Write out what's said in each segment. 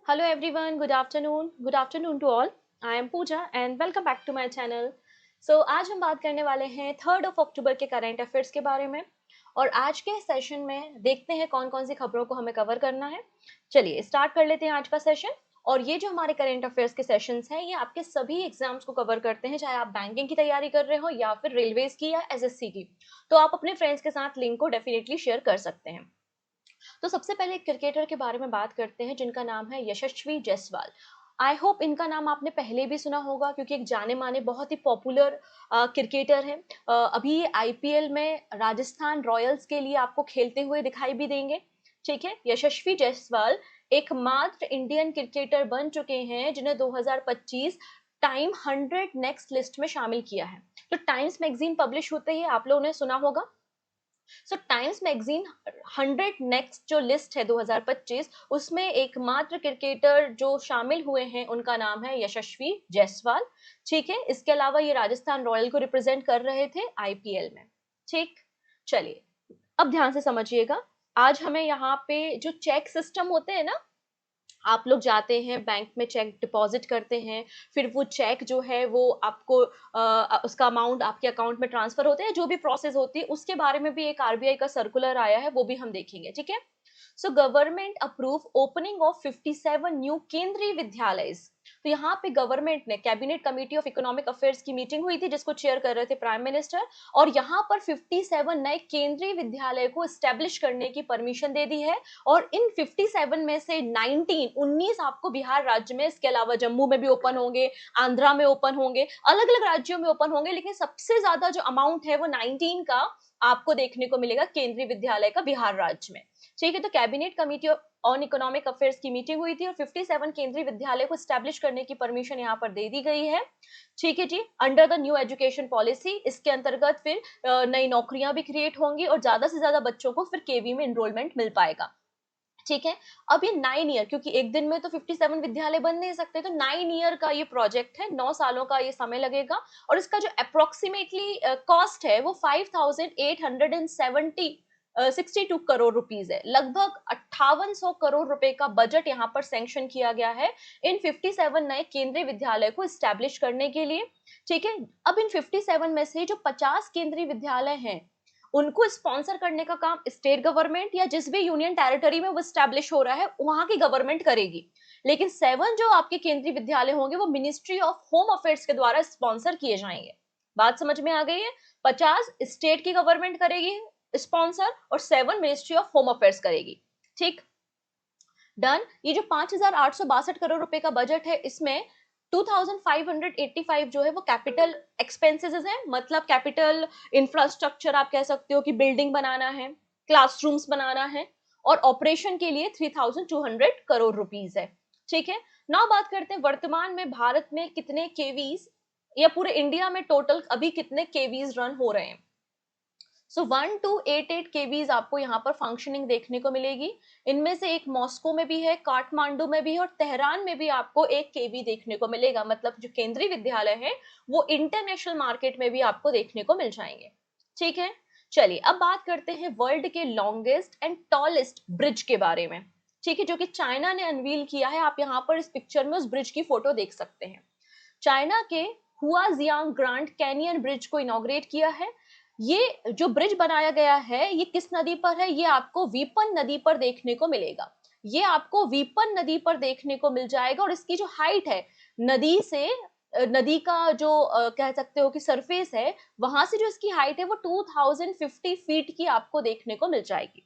Hello everyone, good afternoon. Good afternoon to all. I am Pooja and welcome back to my channel. So आज हम बात करने वाले हैं 3 अक्टूबर के करंट अफेयर्स के बारे में और आज के सेशन में देखते हैं कौन कौन सी खबरों को हमें कवर करना है। चलिए स्टार्ट कर लेते हैं आज का सेशन। और ये जो हमारे करंट अफेयर्स के सेशंस हैं ये आपके सभी एग्जाम्स को कवर करते हैं, चाहे आप बैंकिंग की तैयारी कर रहे हो या फिर रेलवेज की या एसएससी की। तो आप अपने फ्रेंड्स के साथ लिंक को डेफिनेटली शेयर कर सकते हैं। तो सबसे पहले एक क्रिकेटर के बारे में बात करते हैं जिनका नाम है यशस्वी जायसवाल। आई होप इनका नाम आपने पहले भी सुना होगा क्योंकि एक जाने माने बहुत ही पॉपुलर क्रिकेटर है। अभी ये आईपीएल में राजस्थान रॉयल्स के लिए आपको खेलते हुए दिखाई भी देंगे। ठीक है, यशस्वी जायसवाल एकमात्र इंडियन क्रिकेटर बन चुके हैं जिन्हें 2025 टाइम 100 नेक्स्ट लिस्ट में शामिल किया है। तो टाइम्स मैगजीन पब्लिश होते ही आप लोगों ने सुना होगा। सो टाइम्स मैगजीन 100 नेक्स्ट जो लिस्ट है 2025 उसमें एकमात्र क्रिकेटर जो शामिल हुए हैं उनका नाम है यशस्वी जायसवाल। ठीक है, इसके अलावा ये राजस्थान रॉयल को रिप्रेजेंट कर रहे थे आईपीएल में। ठीक, चलिए अब ध्यान से समझिएगा। आज हमें यहाँ पे जो चेक सिस्टम होते हैं ना, आप लोग जाते हैं बैंक में चेक डिपॉजिट करते हैं, फिर वो चेक जो है वो आपको उसका अमाउंट आपके अकाउंट में ट्रांसफर होते हैं, जो भी प्रोसेस होती है उसके बारे में भी एक आरबीआई का सर्कुलर आया है, वो भी हम देखेंगे। ठीक है, so government approve opening of 57 new केंद्रीय विद्यालय। तो यहाँ पे गवर्नमेंट ने cabinet committee of economic affairs की मीटिंग हुई थी जिसको चेयर कर रहे थे प्राइम मिनिस्टर, और यहाँ पर 57 नए केंद्रीय विद्यालय को स्टैब्लिश करने की परमिशन दे दी है। और इन 57 में से 19 आपको बिहार राज्य में, इसके अलावा जम्मू में भी ओपन होंगे, आंध्रा में ओपन होंगे, अलग अलग राज्यों में ओपन होंगे, लेकिन सबसे ज्यादा जो अमाउंट है वो 19 का आपको देखने को मिलेगा केंद्रीय विद्यालय का बिहार राज्य में। ठीक है, तो cabinet committee on economic affairs की मीटिंग हुई थी और 57 केंद्रीय विद्यालय को स्टैब्लिश करने की परमिशन यहाँ पर दे दी गई है। ठीक है जी, under the new education policy, इसके अंतर्गत फिर नई नौकरियां भी क्रिएट होंगी और ज्यादा से ज्यादा बच्चों को फिर केवी में एनरोलमेंट मिल पाएगा। ठीक है, अब ये 9 ईयर, क्योंकि एक दिन में तो 57 विद्यालय बन नहीं सकते, तो 9 ईयर का ये प्रोजेक्ट है, 9 सालों का ये समय लगेगा। और इसका जो अप्रोक्सीमेटली कॉस्ट है वो 5870 62 करोड़ रुपीज है। लगभग 5800 करोड़ रुपए का बजट यहाँ पर सैंक्शन किया गया है इन 57 नए केंद्रीय विद्यालय को स्टैब्लिश करने के लिए। ठीक है, अब इन 57 में से जो 50 केंद्रीय विद्यालय हैं उनको स्पॉन्सर करने का काम स्टेट गवर्नमेंट या जिस भी यूनियन टेरिटरी में वो स्टैब्लिश हो रहा है वहां की गवर्नमेंट करेगी। लेकिन 7 जो आपके केंद्रीय विद्यालय होंगे वो मिनिस्ट्री ऑफ होम अफेयर्स के द्वारा स्पॉन्सर किए जाएंगे। बात समझ में आ गई है? 50 स्टेट की गवर्नमेंट करेगी स्पॉन्सर और 7 मिनिस्ट्री ऑफ होम अफेयर्स करेगी। ठीक, डन। ये जो 5862 करोड़ रुपए का बजट है इसमें 2585 जो है वो कैपिटल एक्सपेंसेस हैं, मतलब कैपिटल इंफ्रास्ट्रक्चर आप कह सकते हो कि बिल्डिंग बनाना है, क्लासरूम्स बनाना है, और ऑपरेशन के लिए 3200 करोड़ रुपीस है। ठीक है, नाउ बात करते हैं वर्तमान में भारत में कितने केवीज या पूरे इंडिया में टोटल अभी कितने केवीज रन हो रहे हैं। सो 1288 केवीज आपको यहाँ पर फंक्शनिंग देखने को मिलेगी। इनमें से एक मॉस्को में भी है, काठमांडू में भी है और तेहरान में भी आपको एक केवी देखने को मिलेगा। मतलब जो केंद्रीय विद्यालय है वो इंटरनेशनल मार्केट में भी आपको देखने को मिल जाएंगे। ठीक है, चलिए अब बात करते हैं वर्ल्ड के लॉन्गेस्ट एंड टॉलेस्ट ब्रिज के बारे में। ठीक है, जो कि चाइना ने अनवील किया है। आप यहाँ पर इस पिक्चर में उस ब्रिज की फोटो देख सकते हैं। चाइना के हुआजियांग ग्रांड कैनियन ब्रिज को इनॉग्रेट किया है। ये जो ब्रिज बनाया गया है ये किस नदी पर है? ये आपको वीपन नदी पर देखने को मिलेगा। ये आपको वीपन नदी पर देखने को मिल जाएगा और इसकी जो हाइट है नदी से, नदी का जो कह सकते हो कि सरफेस है, वहां से जो इसकी हाइट है वो 2050 फीट की आपको देखने को मिल जाएगी।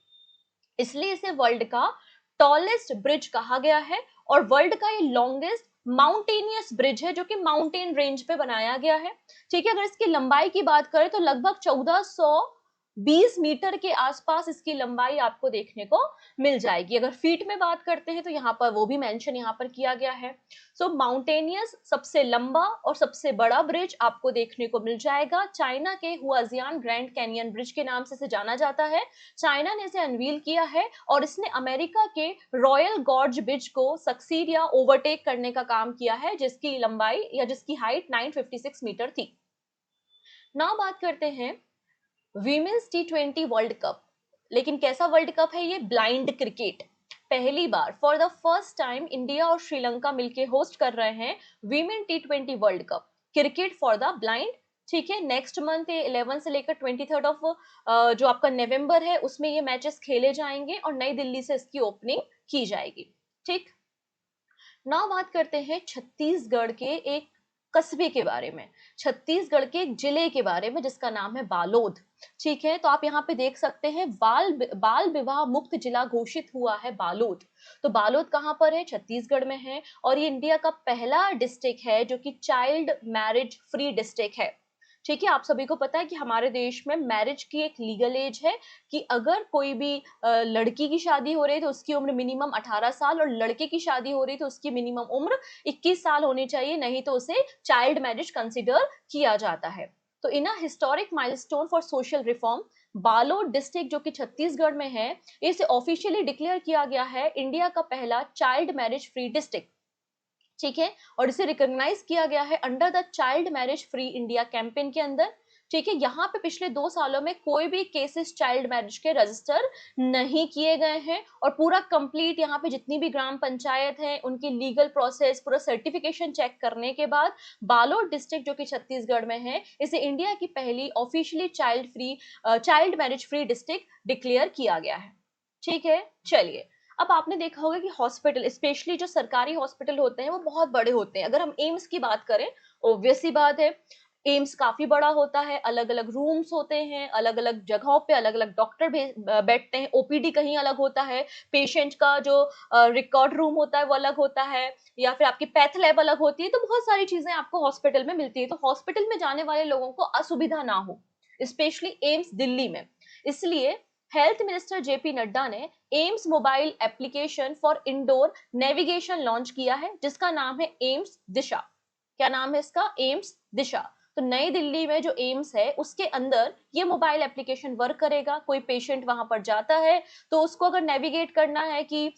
इसलिए इसे वर्ल्ड का टॉलेस्ट ब्रिज कहा गया है और वर्ल्ड का ये लॉन्गेस्ट माउंटेनियस ब्रिज है जो कि माउंटेन रेंज पे बनाया गया है। ठीक है, अगर इसकी लंबाई की बात करें तो लगभग 1420 मीटर के आसपास इसकी लंबाई आपको देखने को मिल जाएगी। अगर फीट में बात करते हैं तो यहाँ पर वो भी मेंशन यहाँ पर किया गया है। सो माउंटेनियस सबसे लंबा और सबसे बड़ा ब्रिज आपको देखने को मिल जाएगा। चाइना के हुआजियान ग्रैंड कैनियन ब्रिज के नाम से इसे जाना जाता है। चाइना ने इसे अनवील किया है और इसने अमेरिका के रॉयल गॉर्ज ब्रिज को सक्सीड या ओवरटेक करने का काम किया है जिसकी लंबाई या जिसकी हाइट 956 मीटर थी। नाउ बात करते हैं वीमेंस T20 वर्ल्ड कप। लेकिन कैसा वर्ल्ड कप है ये? Blind cricket. पहली बार for the first time India और श्रीलंका मिलके होस्ट कर रहे हैं women T20 world cup cricket for the blind. ठीक है, नेक्स्ट मंथ 11 से लेकर 23 ऑफ जो आपका नवंबर है उसमें ये मैचेस खेले जाएंगे और नई दिल्ली से इसकी ओपनिंग की जाएगी। ठीक, नाउ बात करते हैं छत्तीसगढ़ के एक कस्बे के बारे में, छत्तीसगढ़ के एक जिले के बारे में जिसका नाम है बालोद। ठीक है, तो आप यहाँ पे देख सकते हैं बाल विवाह मुक्त जिला घोषित हुआ है बालोद। तो बालोद कहाँ पर है? छत्तीसगढ़ में है और ये इंडिया का पहला डिस्ट्रिक्ट है जो कि चाइल्ड मैरिज फ्री डिस्ट्रिक्ट है। ठीक है, आप सभी को पता है कि हमारे देश में मैरिज की एक लीगल एज है कि अगर कोई भी लड़की की शादी हो रही है तो उसकी उम्र मिनिमम 18 साल और लड़के की शादी हो रही है तो उसकी मिनिमम उम्र 21 साल होनी चाहिए, नहीं तो उसे चाइल्ड मैरिज कंसिडर किया जाता है। तो in a historic milestone for social reform, Balod district जो कि छत्तीसगढ़ में है, इसे ऑफिशियली डिक्लेयर किया गया है इंडिया का पहला चाइल्ड मैरिज फ्री डिस्ट्रिक्ट। ठीक है, और इसे रिकॉग्नाइज किया गया है under the child marriage free India campaign के अंदर। ठीक है, यहाँ पे पिछले 2 सालों में कोई भी केसेस चाइल्ड मैरिज के रजिस्टर नहीं किए गए हैं और पूरा कंप्लीट यहाँ पे जितनी भी ग्राम पंचायत है उनकी लीगल प्रोसेस पूरा सर्टिफिकेशन चेक करने के बाद बालोद डिस्ट्रिक्ट जो कि छत्तीसगढ़ में है इसे इंडिया की पहली officially child marriage free district declare किया गया है। ठीक है, चलिए, अब आपने देखा होगा कि हॉस्पिटल स्पेशली जो सरकारी हॉस्पिटल होते हैं वो बहुत बड़े होते हैं। अगर हम एम्स की बात करें, ऑब्वियस सी बात है एम्स काफी बड़ा होता है, अलग अलग रूम्स होते हैं, अलग अलग जगहों पे अलग अलग डॉक्टर बैठते हैं, ओपीडी कहीं अलग होता है, पेशेंट का जो रिकॉर्ड रूम होता है वो अलग होता है, या फिर आपकी पैथ लैब अलग होती है। तो बहुत सारी चीजें आपको हॉस्पिटल में मिलती है। तो हॉस्पिटल में जाने वाले लोगों को असुविधा ना हो, स्पेशली एम्स दिल्ली में, इसलिए हेल्थ मिनिस्टर जेपी नड्डा ने AIIMS mobile application for indoor navigation launch किया है जिसका नाम है एम्स दिशा। क्या नाम है इसका? एम्स दिशा। तो नई दिल्ली में जो एम्स है उसके अंदर ये मोबाइल एप्लीकेशन वर्क करेगा। कोई पेशेंट वहां पर जाता है तो उसको अगर नेविगेट करना है कि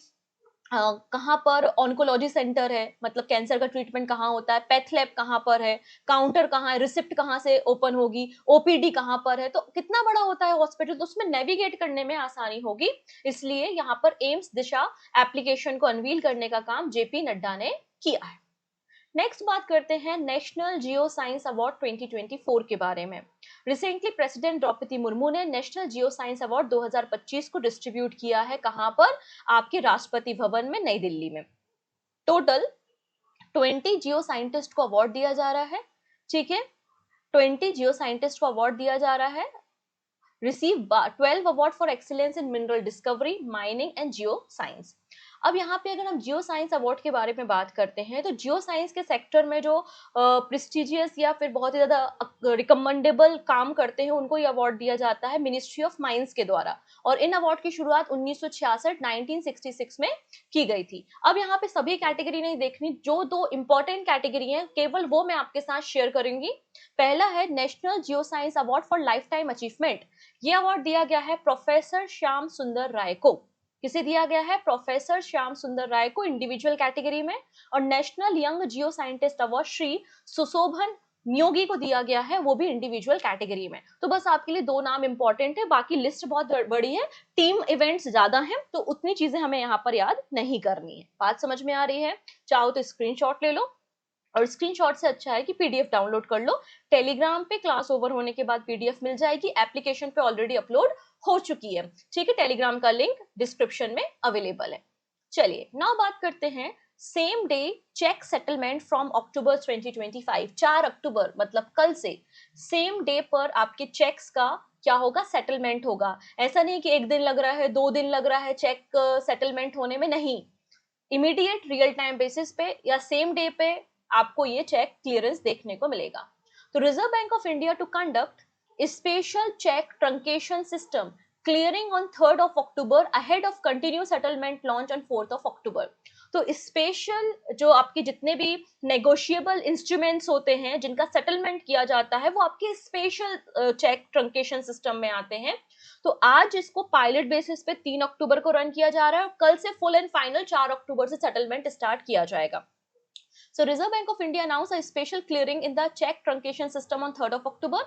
कहाँ पर ऑन्कोलॉजी सेंटर है, मतलब कैंसर का ट्रीटमेंट कहाँ होता है, पैथ लैब कहाँ पर है, काउंटर कहाँ है, रिसिप्ट कहाँ से ओपन होगी, ओपीडी कहाँ पर है, तो कितना बड़ा होता है हॉस्पिटल, तो उसमें नेविगेट करने में आसानी होगी। इसलिए यहाँ पर एम्स दिशा एप्लीकेशन को अनवील करने का काम जेपी नड्डा ने किया है। नेक्स्ट बात करते हैं नेशनल जियो साइंस अवार्ड 2024 के बारे में। रिसेंटली प्रेसिडेंट द्रौपदी मुर्मू ने नेशनल जियो साइंस अवार्ड 2025 को डिस्ट्रीब्यूट किया है। कहां पर? आपके राष्ट्रपति भवन में, नई दिल्ली में। टोटल 20 जियो साइंटिस्ट को अवार्ड दिया जा रहा है। ठीक है, 20 जियो साइंटिस्ट को अवार्ड दिया जा रहा है। Receive 12 award for excellence in mineral discovery, mining and geo science. अब यहाँ पे अगर हम जियो साइंस अवार्ड के बारे में बात करते हैं तो जियो साइंस के सेक्टर में जो प्रेस्टिजियस या फिर बहुत ही ज्यादा रिकमेंडेबल काम करते हैं उनको ये अवार्ड दिया जाता है मिनिस्ट्री ऑफ माइंस के द्वारा। और इन अवार्ड की शुरुआत 1966 में की गई थी। अब यहाँ पे सभी कैटेगरी नहीं देखनी, जो 2 इंपॉर्टेंट कैटेगरी हैं केवल वो मैं आपके साथ शेयर करूंगी। पहला है national geo science award for life time achievement. ये अवार्ड दिया गया है प्रोफेसर श्याम सुंदर राय को। किसे दिया गया है? प्रोफेसर श्याम सुंदर राय को, इंडिविजुअल कैटेगरी में। और national young geoscientist award Shri Sushobhan Neogi को दिया गया है, वो भी इंडिविजुअल कैटेगरी में। तो बस आपके लिए 2 नाम इंपॉर्टेंट है, बाकी लिस्ट बहुत बड़ी है, टीम इवेंट्स ज्यादा हैं तो उतनी चीजें हमें यहाँ पर याद नहीं करनी है। बात समझ में आ रही है? चाहो तो स्क्रीनशॉट ले लो, और स्क्रीनशॉट से अच्छा है कि पीडीएफ डाउनलोड कर लो। टेलीग्राम पे क्लास ओवर होने के बाद पीडीएफ मिल जाएगी, एप्लीकेशन पे ऑलरेडी अपलोड हो चुकी है। ठीक है, टेलीग्राम का लिंक डिस्क्रिप्शन में अवेलेबल है। चलिए नाउ बात करते हैं same day cheque settlement from October 2025। 4 अक्टूबर मतलब कल से सेम डे पर आपके चेक्स का क्या होगा? सेटलमेंट होगा। ऐसा नहीं कि 1 दिन लग रहा है, 2 दिन लग रहा है चेक सेटलमेंट होने में, नहीं, इमीडिएट रियल टाइम बेसिस पे या सेम डे पे आपको ये चेक क्लियरेंस देखने को मिलेगा। तो Reserve bank of India to conduct special cheque truncation system clearing on 3rd of October ahead of continue settlement launch on 4th of October। तो स्पेशल जो आपके जितने भी नेगोशिएबल इंस्ट्रूमेंट्स होते हैं जिनका सेटलमेंट किया जाता है वो आपके स्पेशल चेक ट्रंकेशन सिस्टम में आते हैं। तो आज इसको पायलट बेसिस पे 3 अक्टूबर को रन किया जा रहा है और कल से फुल एंड फाइनल 4 अक्टूबर से सेटलमेंट स्टार्ट किया जाएगा। So Reserve Bank of India announced a special clearing in the check truncation system on 3rd of October.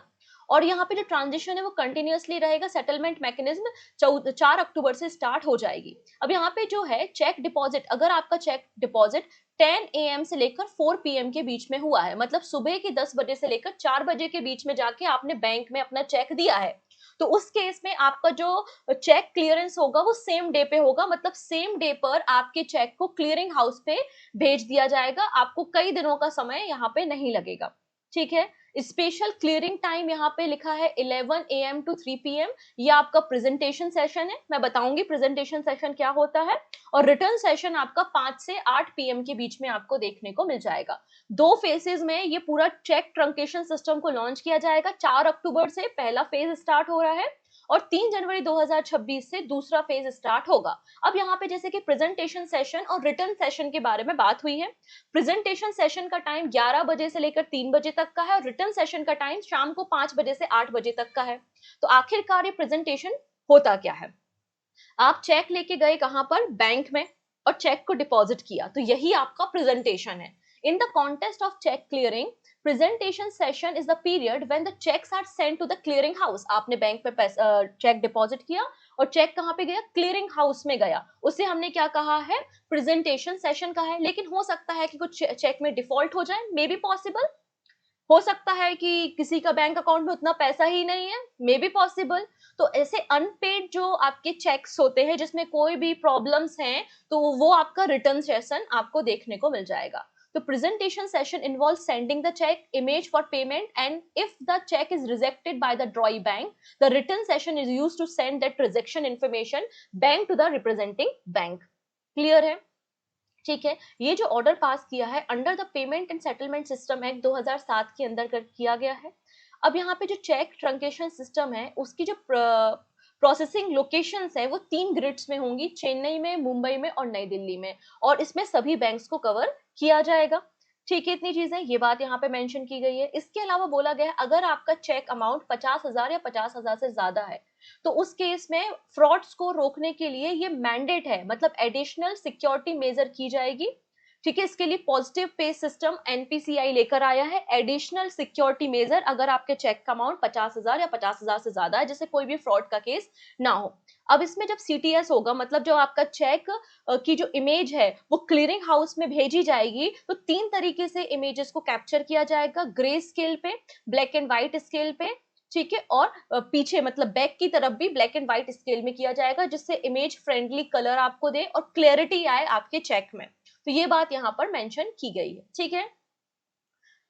और यहाँ पे जो ट्रांजिशन है वो कंटिन्यूअसली रहेगा। सेटलमेंट मैकेनिज्म 4 अक्टूबर से स्टार्ट हो जाएगी। अब यहाँ पे जो है चेक डिपॉजिट, अगर आपका चेक डिपॉजिट 10 AM से लेकर 4 PM के बीच में हुआ है, मतलब सुबह के 10 बजे से लेकर 4 बजे के बीच में जाके आपने बैंक में अपना चेक दिया है, तो उस केस में आपका जो चेक क्लियरेंस होगा वो सेम डे पे होगा, मतलब सेम डे पर आपके चेक को क्लियरिंग हाउस पे भेज दिया जाएगा। आपको कई दिनों का समय यहाँ पे नहीं लगेगा, ठीक है। स्पेशल क्लियरिंग टाइम यहाँ पे लिखा है 11 AM to 3 PM। ये आपका प्रेजेंटेशन सेशन है, मैं बताऊंगी प्रेजेंटेशन सेशन क्या होता है। और रिटर्न सेशन आपका 5 से 8 PM के बीच में आपको देखने को मिल जाएगा। 2 फेजेस में ये पूरा चेक ट्रंकेशन सिस्टम को लॉन्च किया जाएगा। 4 अक्टूबर से पहला फेज स्टार्ट हो रहा है और 3 जनवरी 2026 से दूसरा फेज स्टार्ट होगा। अब यहाँ पे जैसे कि प्रेजेंटेशन सेशन और रिटर्न सेशन के बारे में बात हुई है। प्रेजेंटेशन सेशन का टाइम 11 बजे से लेकर 3 बजे तक का है और रिटर्न सेशन का टाइम शाम को 5 बजे से 8 बजे तक का है। तो आखिरकार ये प्रेजेंटेशन होता क्या है? आप चेक लेके गए कहां पर? बैंक में, और चेक को डिपॉजिट किया, तो यही आपका प्रेजेंटेशन है। In the contest of cheque clearing, presentation session is the period when the cheques are sent to the clearing house. आपने बैंक में चेक डिपॉजिट किया और चेक कहां पे गया? क्लियरिंग हाउस में गया। उसे हमने क्या कहा है? प्रेजेंटेशन सेशन का है। लेकिन हो सकता है कि कुछ चेक में डिफॉल्ट हो जाए, मे बी पॉसिबल। हो सकता है कि किसी का बैंक अकाउंट में उतना पैसा ही नहीं है, मे बी पॉसिबल। तो ऐसे अनपेड जो आपके चेक्स होते हैं जिसमें कोई भी प्रॉब्लम्स हैं, तो वो आपका रिटर्न सेशन आपको देखने को मिल जाएगा। तो presentation session involve sending the cheque image for payment and if the cheque is rejected by the drawee bank, the return session is used to send that rejection information bank to the representing bank. Clear है? ठीक है। ये जो order pass किया है under the payment and settlement system act 2007 के अंदर किया गया है। अब यहाँ पे जो चेक ट्रंकेशन सिस्टम है उसकी जो प्रोसेसिंग लोकेशंस है वो 3 ग्रिड्स में होंगी, चेन्नई में, मुंबई में और नई दिल्ली में, और इसमें सभी बैंक्स को कवर किया जाएगा। ठीक है, इतनी चीजें, ये बात यहाँ पे मेंशन की गई है। इसके अलावा बोला गया है अगर आपका चेक अमाउंट 50,000 या 50,000 से ज्यादा है तो उस केस में फ्रॉड्स को रोकने के लिए ये मैंडेट है, मतलब एडिशनल सिक्योरिटी मेजर की जाएगी। ठीक है, इसके लिए पॉजिटिव पे सिस्टम एनपीसीआई लेकर आया है एडिशनल सिक्योरिटी मेजर, अगर आपके चेक का अमाउंट 50,000 या 50,000 से ज्यादा है, जिससे कोई भी फ्रॉड का केस ना हो। अब इसमें जब सीटीएस होगा, मतलब जो आपका चेक की जो इमेज है वो क्लियरिंग हाउस में भेजी जाएगी, तो 3 तरीके से इमेजेस को कैप्चर किया जाएगा, ग्रे स्केल पे, ब्लैक एंड व्हाइट स्केल पे, ठीक है, और पीछे मतलब बैक की तरफ भी ब्लैक एंड व्हाइट स्केल में किया जाएगा, जिससे इमेज फ्रेंडली कलर आपको दे और क्लैरिटी आए आपके चेक में। तो ये बात यहाँ पर मेंशन की गई है। ठीक है,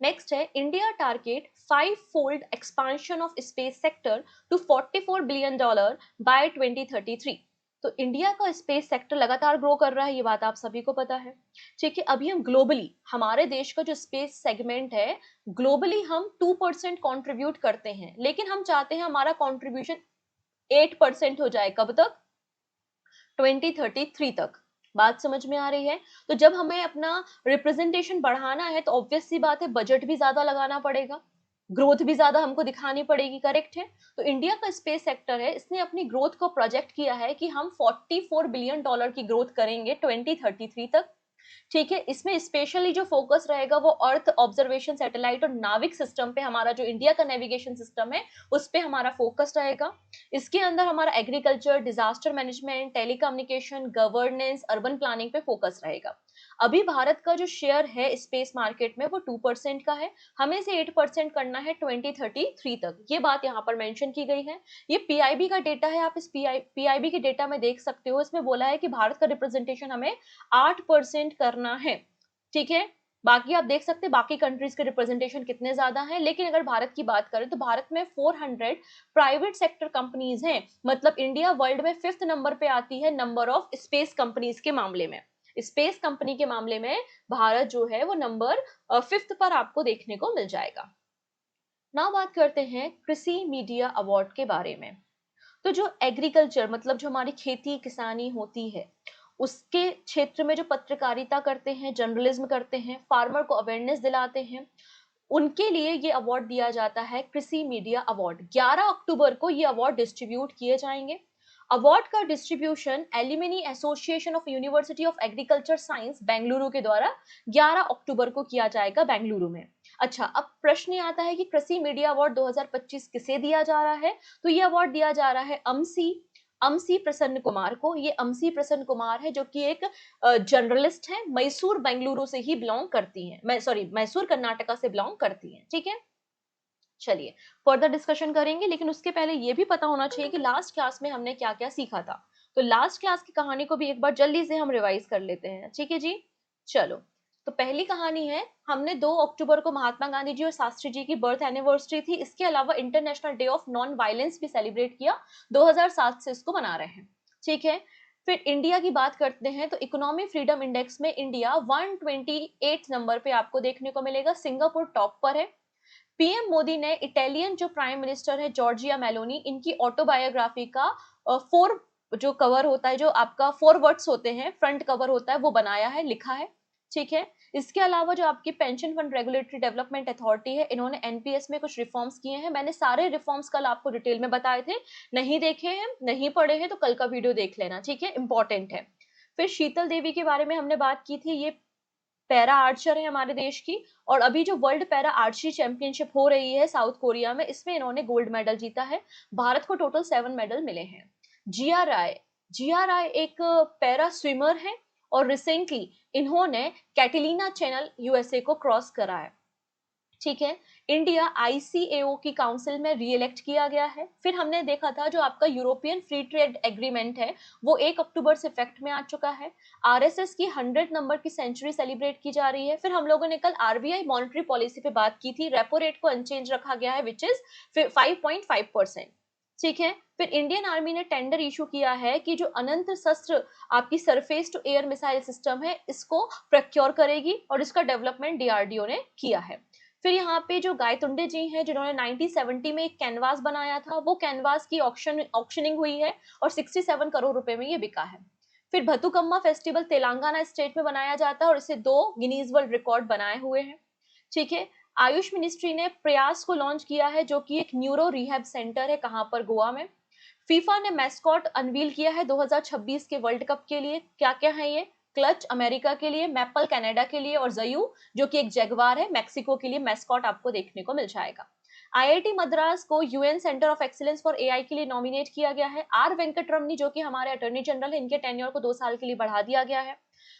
नेक्स्ट है India target 5-fold expansion of space sector to $44 billion by 2033। तो इंडिया का स्पेस सेक्टर लगातार ग्रो कर रहा है, ये बात आप सभी को पता है। ठीक है, अभी हम ग्लोबली, हमारे देश का जो स्पेस सेगमेंट है, ग्लोबली हम 2% कंट्रीब्यूट करते हैं, लेकिन हम चाहते हैं हमारा कंट्रीब्यूशन 8% हो जाए। कब तक? 2033 तक। बात समझ में आ रही है? तो जब हमें अपना रिप्रेजेंटेशन बढ़ाना है तो ऑब्वियस सी बात है बजट भी ज्यादा लगाना पड़ेगा, ग्रोथ भी ज्यादा हमको दिखानी पड़ेगी। करेक्ट है? तो इंडिया का स्पेस सेक्टर है, इसने अपनी ग्रोथ को प्रोजेक्ट किया है कि हम $44 बिलियन की ग्रोथ करेंगे 2033 तक। ठीक है, इसमें स्पेशली जो फोकस रहेगा वो अर्थ ऑब्जर्वेशन सैटेलाइट और नाविक सिस्टम पे, हमारा जो इंडिया का नेविगेशन सिस्टम है उस पे हमारा फोकस रहेगा। इसके अंदर हमारा agriculture, disaster management, telecommunication, governance, urban planning पे फोकस रहेगा। अभी भारत का जो शेयर है स्पेस मार्केट में वो 2% का है, हमें इसे 8% करना है 2033 तक। ये बात यहाँ पर मेंशन की गई है। ये पीआईबी का डेटा है, आप इस पीआईबी के डेटा में देख सकते हो। इसमें बोला है कि भारत का रिप्रेजेंटेशन हमें 8% करना है। ठीक है, बाकी आप देख सकते हैं बाकी कंट्रीज के रिप्रेजेंटेशन कितने ज्यादा हैं, लेकिन अगर भारत की बात करें तो भारत में 400 प्राइवेट सेक्टर कंपनीज हैं, मतलब इंडिया वर्ल्ड में 5th नंबर पे आती है नंबर ऑफ स्पेस कंपनीज के मामले में। स्पेस कंपनी के मामले में भारत जो है वो नंबर 5th पर आपको देखने को मिल जाएगा। नाउ बात करते हैं कृषि मीडिया अवार्ड के बारे में। तो जो एग्रीकल्चर, मतलब जो हमारी खेती किसानी होती है, उसके क्षेत्र में जो पत्रकारिता करते हैं, जर्नलिज्म करते हैं, फार्मर को अवेयरनेस दिलाते हैं, उनके लिए ये अवार्ड दिया जाता है कृषि मीडिया अवार्ड। 11 अक्टूबर को ये अवार्ड डिस्ट्रीब्यूट किए जाएंगे। अवार्ड का distribution alumni association of university of agriculture science Bengaluru के द्वारा 11 अक्टूबर को किया जाएगा बेंगलुरु में। अच्छा, अब प्रश्न ये आता है कि कृषि मीडिया अवार्ड 2025 किसे दिया जा रहा है? तो ये अवार्ड दिया जा रहा है अमसी प्रसन्न कुमार को। ये अमसी प्रसन्न कुमार है जो कि एक जर्नलिस्ट है, मैसूर बेंगलुरु से ही बिलोंग करती हैं, मैसूर कर्नाटका से बिलोंग करती हैं। ठीक है, चलिए फर्दर डिस्कशन करेंगे, लेकिन उसके पहले ये भी पता होना चाहिए कि लास्ट क्लास में हमने क्या क्या सीखा था। तो लास्ट क्लास की कहानी को भी एक बार जल्दी से हम रिवाइज कर लेते हैं। ठीक है जी, चलो। तो पहली कहानी है, हमने 2 अक्टूबर को महात्मा गांधी जी और शास्त्री जी की बर्थ एनिवर्सरी थी। इसके अलावा international day of non violence भी सेलिब्रेट किया, 2007 से इसको मना रहे हैं। ठीक है, फिर इंडिया की बात करते हैं तो इकोनॉमी फ्रीडम इंडेक्स में इंडिया 128 नंबर पे आपको देखने को मिलेगा, सिंगापुर टॉप पर है। पीएम मोदी ने इटालियन जो प्राइम मिनिस्टर है जॉर्जिया मेलोनी, इनकी ऑटोबायोग्राफी का फोर जो कवर होता है, जो आपका 4 वर्ड्स होते हैं, फ्रंट कवर होता है, वो बनाया है, लिखा है। ठीक है, इसके अलावा जो आपकी pension fund regulatory development authority है, इन्होंने एनपीएस में कुछ रिफॉर्म्स किए हैं। मैंने सारे रिफॉर्म्स कल आपको डिटेल में बताए थे, नहीं देखे हैं, नहीं पढ़े हैं तो कल का वीडियो देख लेना। ठीक है, इंपॉर्टेंट है। फिर शीतल देवी के बारे में हमने बात की थी, ये पैरा आर्चर है हमारे देश की, और अभी जो वर्ल्ड पैरा आर्चरी चैंपियनशिप हो रही है साउथ कोरिया में, इसमें इन्होंने गोल्ड मेडल जीता है। भारत को टोटल 7 मेडल मिले हैं। जिया राय एक पैरा स्विमर है और रिसेंटली इन्होंने कैटिलिना चैनल यूएसए को क्रॉस करा है। ठीक है, इंडिया आईसीएओ की काउंसिल में रीइलेक्ट किया गया है। फिर हमने देखा था जो आपका यूरोपियन फ्री ट्रेड एग्रीमेंट है वो 1 अक्टूबर से इफेक्ट में आ चुका है। आरएसएस की 100 नंबर की सेंचुरी सेलिब्रेट की जा रही है। फिर हम लोगों ने कल आरबीआई मॉनेटरी पॉलिसी पे बात की थी, रेपो रेट को अनचेंज रखा गया है विच इज 5.5%। ठीक है, फिर इंडियन आर्मी ने टेंडर इशू किया है कि जो अनंत शस्त्र आपकी surface to air missile system है इसको प्रोक्योर करेगी, और इसका डेवलपमेंट डीआरडीओ ने किया है। फिर यहाँ पे जो गायतुंडे जी हैं जिन्होंने 1970 में एक कैनवास बनाया था, वो कैनवास की ऑक्शनिंग हुई है और 67 करोड़ रुपए में ये बिका है। फिर बथुकम्मा फेस्टिवल तेलंगाना स्टेट में बनाया जाता है और इसे 2 गिनीज वर्ल्ड रिकॉर्ड बनाए हुए हैं। ठीक है, आयुष मिनिस्ट्री ने प्रयास को लॉन्च किया है जो कि एक न्यूरो रिहैब सेंटर है, कहाँ पर, गोवा में। फीफा ने मैस्कॉट अनवील किया है 2026 के वर्ल्ड कप के लिए। क्या क्या है ये? क्लच अमेरिका के लिए, मैपल कनाडा के लिए, और जयू जो कि एक जगवार है मैक्सिको के लिए मैस्कॉट आपको देखने को मिल जाएगा। आईआईटी मद्रास को UN centre of excellence for AI के लिए नॉमिनेट किया गया है। आर वेंकटरमनी जो कि हमारे अटॉर्नी जनरल है, इनके टेन्योर को 2 साल के लिए बढ़ा दिया गया है।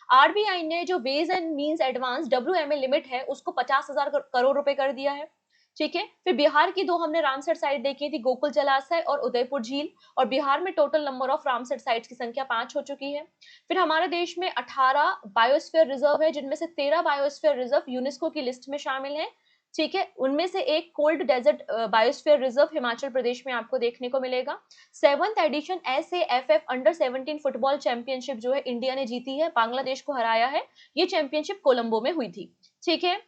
आरबीआई ने जो ways and means advance WMA limit है उसको 50,000 करोड़ रुपए कर दिया है। ठीक है, फिर बिहार की 2 हमने रामसर साइट देखी थी, गोकुल जलाशय और उदयपुर झील, और बिहार में total number of Ramsar sites की संख्या 5 हो चुकी है। फिर हमारे देश में 18 बायोस्फीयर रिजर्व है, जिनमें से 13 बायोस्फीयर रिजर्व यूनेस्को की लिस्ट में शामिल है। ठीक है, उनमें से एक cold desert biosphere reserve Himachal Pradesh में आपको देखने को मिलेगा। 7th edition SAFF under 17 football championship जो है इंडिया ने जीती है, बांग्लादेश को हराया है। ये चैंपियनशिप कोलंबो में हुई थी। ठीक है,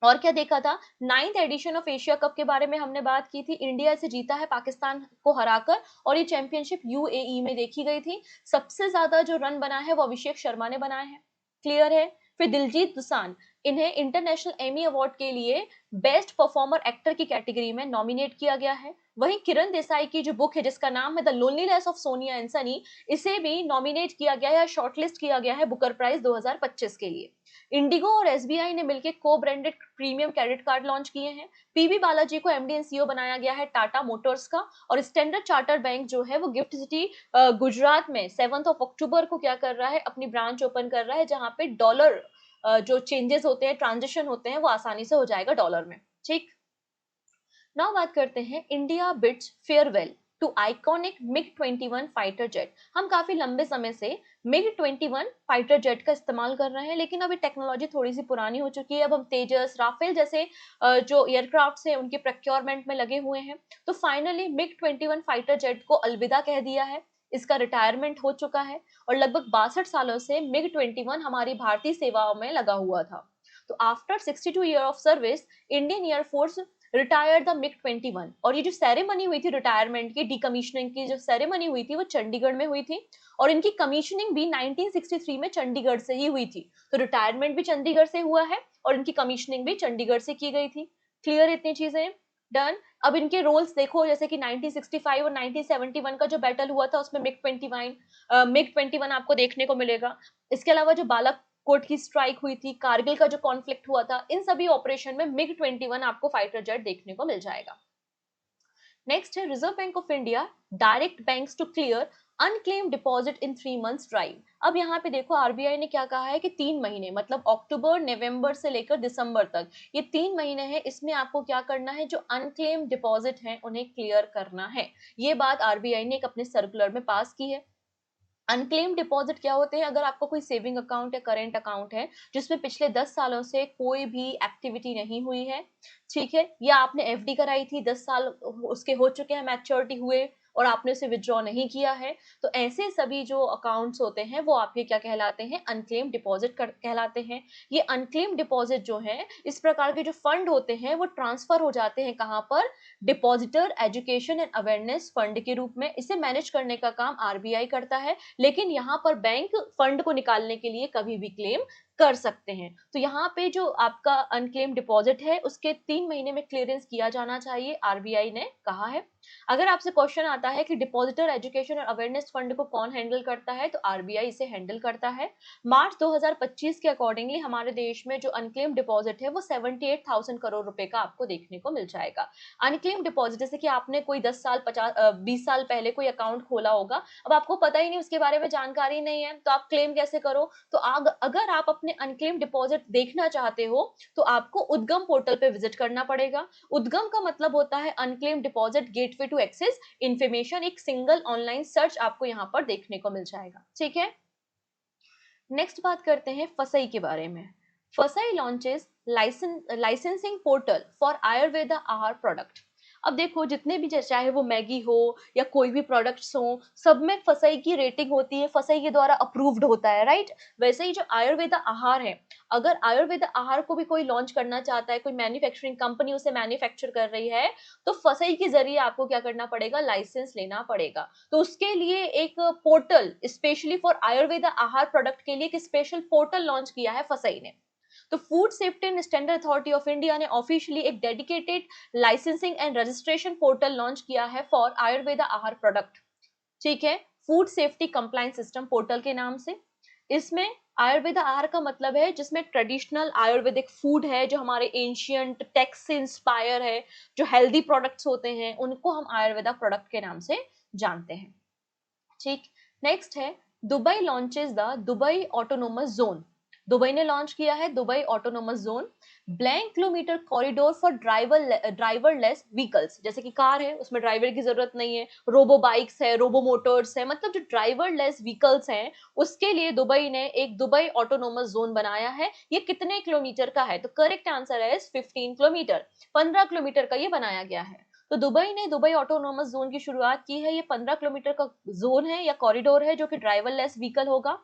और क्या देखा था, 9th addition of Asia cup के बारे में हमने बात की थी, इंडिया से जीता है पाकिस्तान को हराकर, और ये चैंपियनशिप यूएई में देखी गई थी। सबसे ज्यादा जो रन बना है वो अभिषेक शर्मा ने बनाए हैं। क्लियर है। फिर दिलजीत दोसांझ, इन्हें इंटरनेशनल एमी अवार्ड के लिए बेस्ट परफॉर्मर एक्टर की कैटेगरी में नॉमिनेट किया गया है। वहीं किरण देसाई की जो बुक है जिसका नाम है the loneliness of Sonia and Sunny, इसे भी नॉमिनेट किया गया है, शॉर्टलिस्ट किया गया है बुकर प्राइज 2025 के लिए। इंडिगो और एसबीआई ने मिलकर को branded premium credit card launch किए हैं। पीबी बालाजी को एमडी एंड सीईओ बनाया गया है टाटा मोटर्स का, और स्टैंडर्ड चार्टर्ड बैंक जो है वो गिफ्ट सिटी गुजरात में 7 अक्टूबर को क्या कर रहा है, अपनी ब्रांच ओपन कर रहा है, जहां पे डॉलर जो चेंजेस होते हैं, ट्रांजेक्शन होते हैं, वो आसानी से हो जाएगा डॉलर में। ठीक, नाउ बात करते हैं India bids farewell to iconic MiG 21 fighter jet. हम काफी लंबे समय से मिग 21 फाइटर जेट का इस्तेमाल कर रहे हैं, लेकिन अभी टेक्नोलॉजी थोड़ी सी पुरानी हो चुकी है। अब हम तेजस, राफेल जैसे जो एयरक्राफ्ट है उनके प्रोक्योरमेंट में लगे हुए हैं। तो फाइनली मिग 21 फाइटर जेट को अलविदा कह दिया है, इसका रिटायरमेंट हो चुका है, और लगभग 62 सालों से मिग 21 हमारी भारतीय सेवाओं में लगा हुआ था। तो after 62 year of service Indian air force retired the MiG 21, और ये जो सेरेमनी हुई थी रिटायरमेंट की, डीकमीशनिंग की जो सेरेमनी हुई थी वो चंडीगढ़ में हुई थी, और इनकी कमीशनिंग भी 1963 में चंडीगढ़ से ही हुई थी। तो रिटायरमेंट भी चंडीगढ़ से हुआ है और इनकी कमीशनिंग भी चंडीगढ़ से की गई थी। क्लियर इतनी चीजें। डन। अब इनके रोल्स देखो, जैसे कि 1965 और 1971 का जो बैटल हुआ था उसमें मिग 21 आपको देखने को मिलेगा। इसके अलावा जो बालाकोट की स्ट्राइक हुई थी, कारगिल का जो कॉन्फ्लिक्ट हुआ था, इन सभी ऑपरेशन में मिग 21 आपको फाइटर जेट देखने को मिल जाएगा। नेक्स्ट है reserve bank of India direct banks to clear unclaimed deposit in 3 months drive. अब यहाँ पे देखो आरबीआई ने क्या कहा है कि 3 महीने, मतलब अक्टूबर नवंबर से लेकर दिसंबर तक, ये 3 महीने हैं, इसमें आपको क्या करना है, जो अनक्लेम डिपॉजिट हैं उन्हें क्लियर करना है। ये बात आरबीआई ने एक अपने सर्कुलर में पास की है। अनक्लेम डिपॉजिट क्या होते हैं, अगर आपका कोई सेविंग अकाउंट या करेंट अकाउंट है जिसमें पिछले 10 सालों से कोई भी एक्टिविटी नहीं हुई है, ठीक है, या आपने एफडी कराई थी, 10 साल उसके हो चुके हैं मैच्योरिटी हुए और आपने उसे विड्रॉ नहीं किया है, तो ऐसे सभी जो अकाउंट्स होते हैं वो आपके क्या कहलाते हैं, अनक्लेम डिपॉजिट कहलाते हैं। ये अनक्लेम डिपॉजिट जो है, इस प्रकार के जो फंड होते हैं वो ट्रांसफर हो जाते हैं कहाँ पर, depositor education and awareness fund के रूप में। इसे मैनेज करने का काम आरबीआई करता है, लेकिन यहाँ पर बैंक फंड को निकालने के लिए कभी भी क्लेम कर सकते हैं। तो यहाँ पे जो आपका अनक्लेम डिपॉजिट है उसके 3 महीने में क्लियरेंस किया जाना चाहिए, आरबीआई ने कहा है। अगर आपसे क्वेश्चन आता है कि डिपॉजिटर एजुकेशन और अवेयरनेस फंड को कौन हैंडल करता है, तो आरबीआई इसे हैंडल करता है। मार्च 2025 के अकॉर्डिंगली हमारे देश में जो अनक्लेम डिपॉजिट है वो 78,000 करोड़ रुपए का आपको देखने को मिल जाएगा। अनक्लेम डिपॉजिट, जैसे कि आपने कोई 10 साल 20 साल पहले कोई अकाउंट खोला होगा, अब आपको पता ही नहीं, उसके बारे में जानकारी नहीं है, तो आप क्लेम कैसे करो। तो अगर आप अपने अनक्लेम डिपॉजिट देखना चाहते हो तो आपको उद्गम पोर्टल पे विजिट करना पड़ेगा। उद्गम का मतलब होता है unclaimed deposit gateway to access information. एक सिंगल ऑनलाइन सर्च आपको यहाँ पर देखने को मिल जाएगा, ठीक है। नेक्स्ट बात करते हैं फसई के बारे में। FSSAI launches licensing portal for Ayurveda Aahar product. अब देखो जितने भी चाहे वो मैगी हो या कोई भी प्रोडक्ट्स हो, सब में फसई की रेटिंग होती है, फसई के द्वारा अप्रूव्ड होता है, राइट। वैसे ही जो आयुर्वेदा आहार है, अगर आयुर्वेदा आहार को भी कोई लॉन्च करना चाहता है, कोई मैन्युफैक्चरिंग कंपनी उसे मैन्युफैक्चर कर रही है, तो फसई के जरिए आपको क्या करना पड़ेगा, लाइसेंस लेना पड़ेगा। तो उसके लिए एक portal specially for Ayurveda Aahar product के लिए एक स्पेशल पोर्टल लॉन्च किया है फसई ने। तो food safety and standard authority of India ने ऑफिशियली एक dedicated licensing and registration portal launch किया है फॉर आयुर्वेदा आहार प्रोडक्ट, ठीक है, food safety compliance system portal के नाम से। इसमें आयुर्वेदा आहार का मतलब है जिसमें ट्रेडिशनल आयुर्वेदिक फूड है, जो हमारे एंशियंट टेक्स्ट से इंस्पायर है, जो हेल्दी प्रोडक्ट्स होते हैं उनको हम आयुर्वेदा प्रोडक्ट के नाम से जानते हैं, ठीक। नेक्स्ट है Dubai launches the Dubai autonomous zone. Dubai ने लॉन्च किया है Dubai autonomous zone, blank kilometre corridor for driverless vehicles. जैसे कि कार है उसमें ड्राइवर की जरूरत नहीं है, रोबो बाइक्स है, रोबो मोटर्स है, मतलब जो ड्राइवरलेस व्हीकल्स हैं उसके लिए दुबई ने एक दुबई ऑटोनोमस जोन बनाया है। ये कितने किलोमीटर का है, तो करेक्ट आंसर है 15 किलोमीटर, 15 किलोमीटर का ये बनाया गया है। तो दुबई ने दुबई ऑटोनोमस जोन की शुरुआत की है। ये 15 किलोमीटर का जोन है या कॉरिडोर है जो कि ड्राइवरलेस व्हीकल होगा,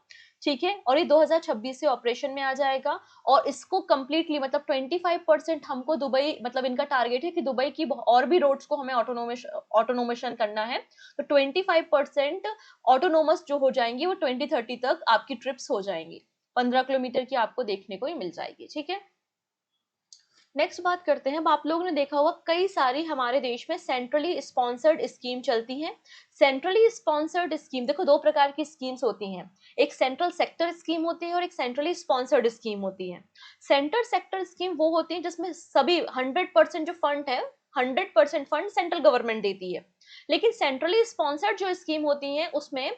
ठीक है, और ये 2026 से ऑपरेशन में आ जाएगा। और इसको कंप्लीटली मतलब 25% हमको दुबई, मतलब इनका टारगेट है कि दुबई की और भी रोड्स को हमें ऑटोनोमेशन करना है। तो 25% ऑटोनोमस जो हो जाएंगी वो 2030 तक आपकी ट्रिप्स हो जाएंगी, 15 किलोमीटर की आपको देखने को ही मिल जाएगी, ठीक है। नेक्स्ट बात करते हैं। अब आप लोगों ने देखा होगा कई सारी हमारे देश में सेंट्रली स्पॉन्सर्ड स्कीम चलती हैं। सेंट्रली स्पॉन्सर्ड स्कीम, देखो दो प्रकार की स्कीम्स होती हैं, एक सेंट्रल सेक्टर स्कीम होती है और एक सेंट्रली स्पॉन्सर्ड स्कीम होती है। सेंट्रल सेक्टर स्कीम वो होती है जिसमें सभी 100% जो फंड है, 100% फंड सेंट्रल गवर्नमेंट देती है। लेकिन सेंट्रली स्पॉन्सर्ड जो स्कीम होती है उसमें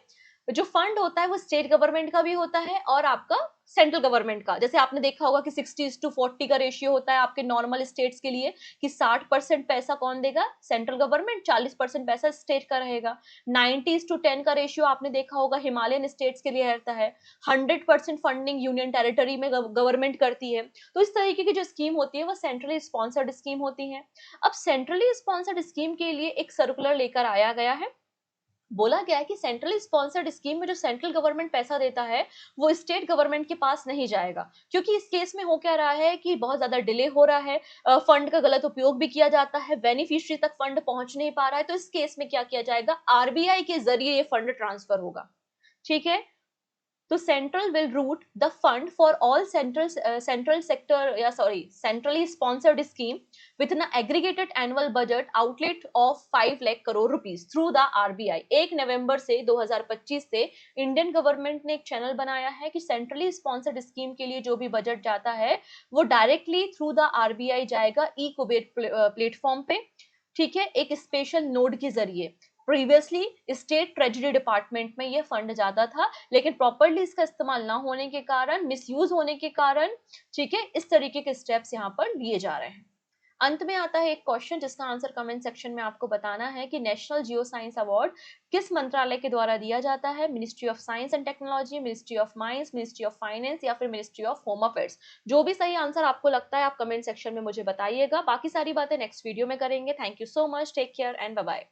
जो फंड होता है वो स्टेट गवर्नमेंट का भी होता है और आपका सेंट्रल गवर्नमेंट का। जैसे आपने देखा होगा कि 60:40 का रेशियो होता है आपके नॉर्मल स्टेट्स के लिए, कि 60% पैसा कौन देगा, सेंट्रल गवर्नमेंट, 40% पैसा स्टेट का रहेगा। 90:10 का रेशियो आपने देखा होगा हिमालयन स्टेट्स के लिए रहता है। 100% फंडिंग यूनियन टेरिटरी में गवर्नमेंट करती है। तो इस तरीके की जो स्कीम होती है वो सेंट्रली स्पॉन्सर्ड स्कीम होती है। अब सेंट्रली स्पॉन्सर्ड स्कीम के लिए एक सर्कुलर लेकर आया गया है। बोला गया है कि सेंट्रल स्पॉन्सर्ड स्कीम में जो सेंट्रल गवर्नमेंट पैसा देता है वो स्टेट गवर्नमेंट के पास नहीं जाएगा, क्योंकि इस केस में हो क्या रहा है कि बहुत ज्यादा डिले हो रहा है, फंड का गलत उपयोग भी किया जाता है, बेनिफिशियरी तक फंड पहुंच नहीं पा रहा है। तो इस केस में क्या किया जाएगा, आरबीआई के जरिए ये फंड ट्रांसफर होगा, ठीक है। तो central will route the fund for all central centrally sponsored scheme with an aggregated annual budget outlet of 5 lakh crore rupees through the RBI. 1 नवंबर से 2025 से इंडियन गवर्नमेंट ने एक चैनल बनाया है कि सेंट्रली स्पॉन्सर्ड स्कीम के लिए जो भी बजट जाता है वो डायरेक्टली थ्रू द आरबीआई जाएगा ई कुबेर प्लेटफॉर्म पे, ठीक है, एक स्पेशल नोड के जरिए। प्रीवियसली स्टेट ट्रेजरी डिपार्टमेंट में ये फंड जाता था, लेकिन प्रॉपरली इसका इस्तेमाल ना होने के कारण, मिसयूज होने के कारण, ठीक है, इस तरीके के स्टेप्स यहाँ पर लिए जा रहे हैं। अंत में आता है एक क्वेश्चन जिसका आंसर कमेंट सेक्शन में आपको बताना है कि नेशनल जियो साइंस अवार्ड किस मंत्रालय के द्वारा दिया जाता है? Ministry of science and technology, ministry of mines, ministry of finance या फिर मिनिस्ट्री ऑफ होम अफेयर्स। जो भी सही आंसर आपको लगता है आप कमेंट सेक्शन में मुझे बताइएगा। बाकी सारी बातें नेक्स्ट वीडियो में करेंगे। Thank you so much, take care and bye bye.